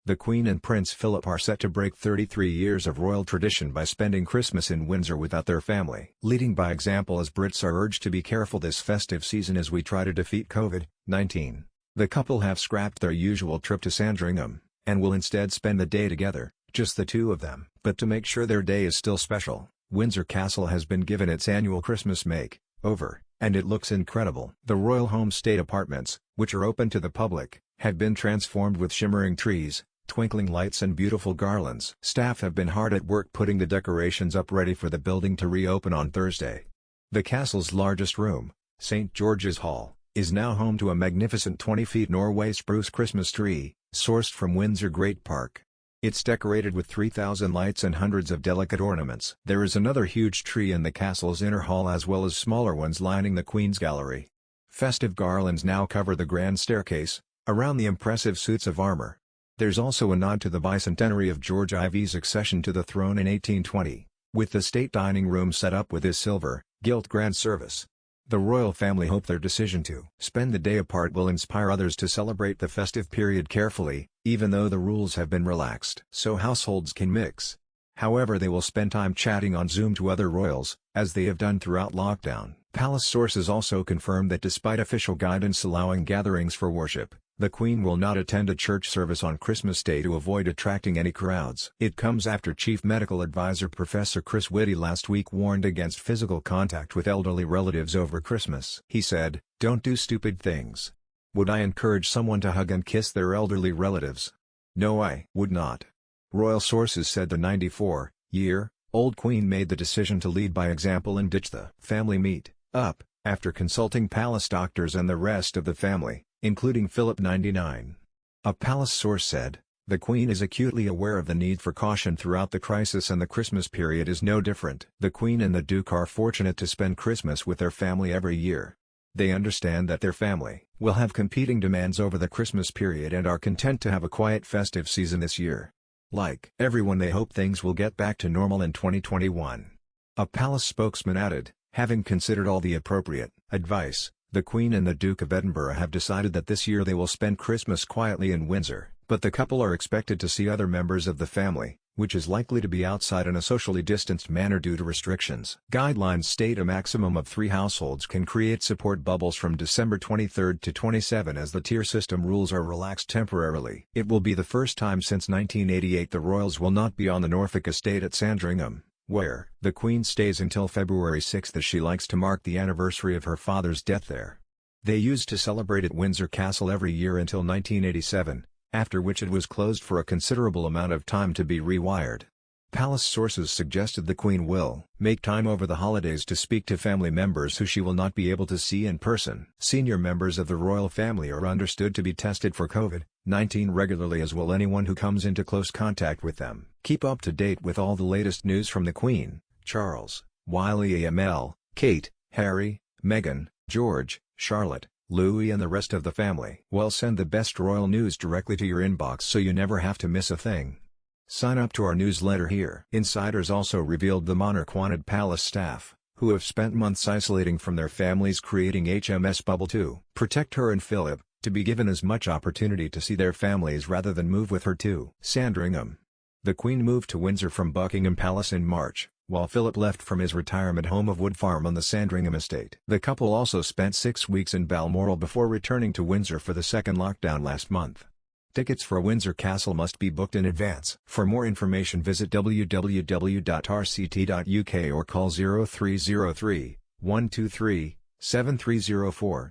The Queen and Prince Philip are set to break 33 years of royal tradition by spending Christmas in Windsor without their family. Leading by example as Brits are urged to be careful this festive season as we try to defeat COVID-19. The couple have scrapped their usual trip to Sandringham, and will instead spend the day together, just the two of them. But to make sure their day is still special, Windsor Castle has been given its annual Christmas make-over, and it looks incredible. The royal homestay apartments, which are open to the public, have been transformed with shimmering trees, twinkling lights and beautiful garlands. Staff have been hard at work putting the decorations up ready for the building to reopen on Thursday. The castle's largest room, St. George's Hall, is now home to a magnificent 20-feet Norway spruce Christmas tree, sourced from Windsor Great Park. It's decorated with 3,000 lights and hundreds of delicate ornaments. There is another huge tree in the castle's inner hall as well as smaller ones lining the Queen's Gallery. Festive garlands now cover the grand staircase, around the impressive suits of armor. There's also a nod to the bicentenary of George IV's accession to the throne in 1820, with the state dining room set up with his silver, gilt grand service. The royal family hope their decision to spend the day apart will inspire others to celebrate the festive period carefully, even though the rules have been relaxed. So households can mix. However, they will spend time chatting on Zoom to other royals, as they have done throughout lockdown. Palace sources also confirmed that despite official guidance allowing gatherings for worship, the Queen will not attend a church service on Christmas Day to avoid attracting any crowds. It comes after Chief Medical Advisor Professor Chris Whitty last week warned against physical contact with elderly relatives over Christmas. He said, "Don't do stupid things. Would I encourage someone to hug and kiss their elderly relatives? No, I would not." Royal sources said the 94-year-old Queen made the decision to lead by example and ditch the family meet-up, after consulting palace doctors and the rest of the family, including Philip 99. A palace source said, "The Queen is acutely aware of the need for caution throughout the crisis and the Christmas period is no different. The Queen and the Duke are fortunate to spend Christmas with their family every year. They understand that their family will have competing demands over the Christmas period and are content to have a quiet festive season this year. Like everyone, they hope things will get back to normal in 2021. A palace spokesman added, "Having considered all the appropriate advice, the Queen and the Duke of Edinburgh have decided that this year they will spend Christmas quietly in Windsor, but the couple are expected to see other members of the family, which is likely to be outside in a socially distanced manner due to restrictions." Guidelines state a maximum of 3 households can create support bubbles from December 23 to 27 as the tier system rules are relaxed temporarily. It will be the first time since 1988 the royals will not be on the Norfolk estate at Sandringham, where the Queen stays until February 6 as she likes to mark the anniversary of her father's death there. They used to celebrate at Windsor Castle every year until 1987, after which it was closed for a considerable amount of time to be rewired. Palace sources suggested the Queen will make time over the holidays to speak to family members who she will not be able to see in person. Senior members of the royal family are understood to be tested for COVID-19 regularly, as will anyone who comes into close contact with them. Keep up to date with all the latest news from the Queen, Charles, William, Kate, Harry, Meghan, George, Charlotte, Louis and the rest of the family. We'll send the best royal news directly to your inbox so you never have to miss a thing. Sign up to our newsletter here. Insiders also revealed the monarch wanted palace staff, who have spent months isolating from their families creating HMS Bubble to protect her and Philip, to be given as much opportunity to see their families rather than move with her to Sandringham. The Queen moved to Windsor from Buckingham Palace in March, while Philip left from his retirement home of Wood Farm on the Sandringham estate. The couple also spent 6 weeks in Balmoral before returning to Windsor for the second lockdown last month. Tickets for Windsor Castle must be booked in advance. For more information visit www.rct.uk or call 0303 123 7304.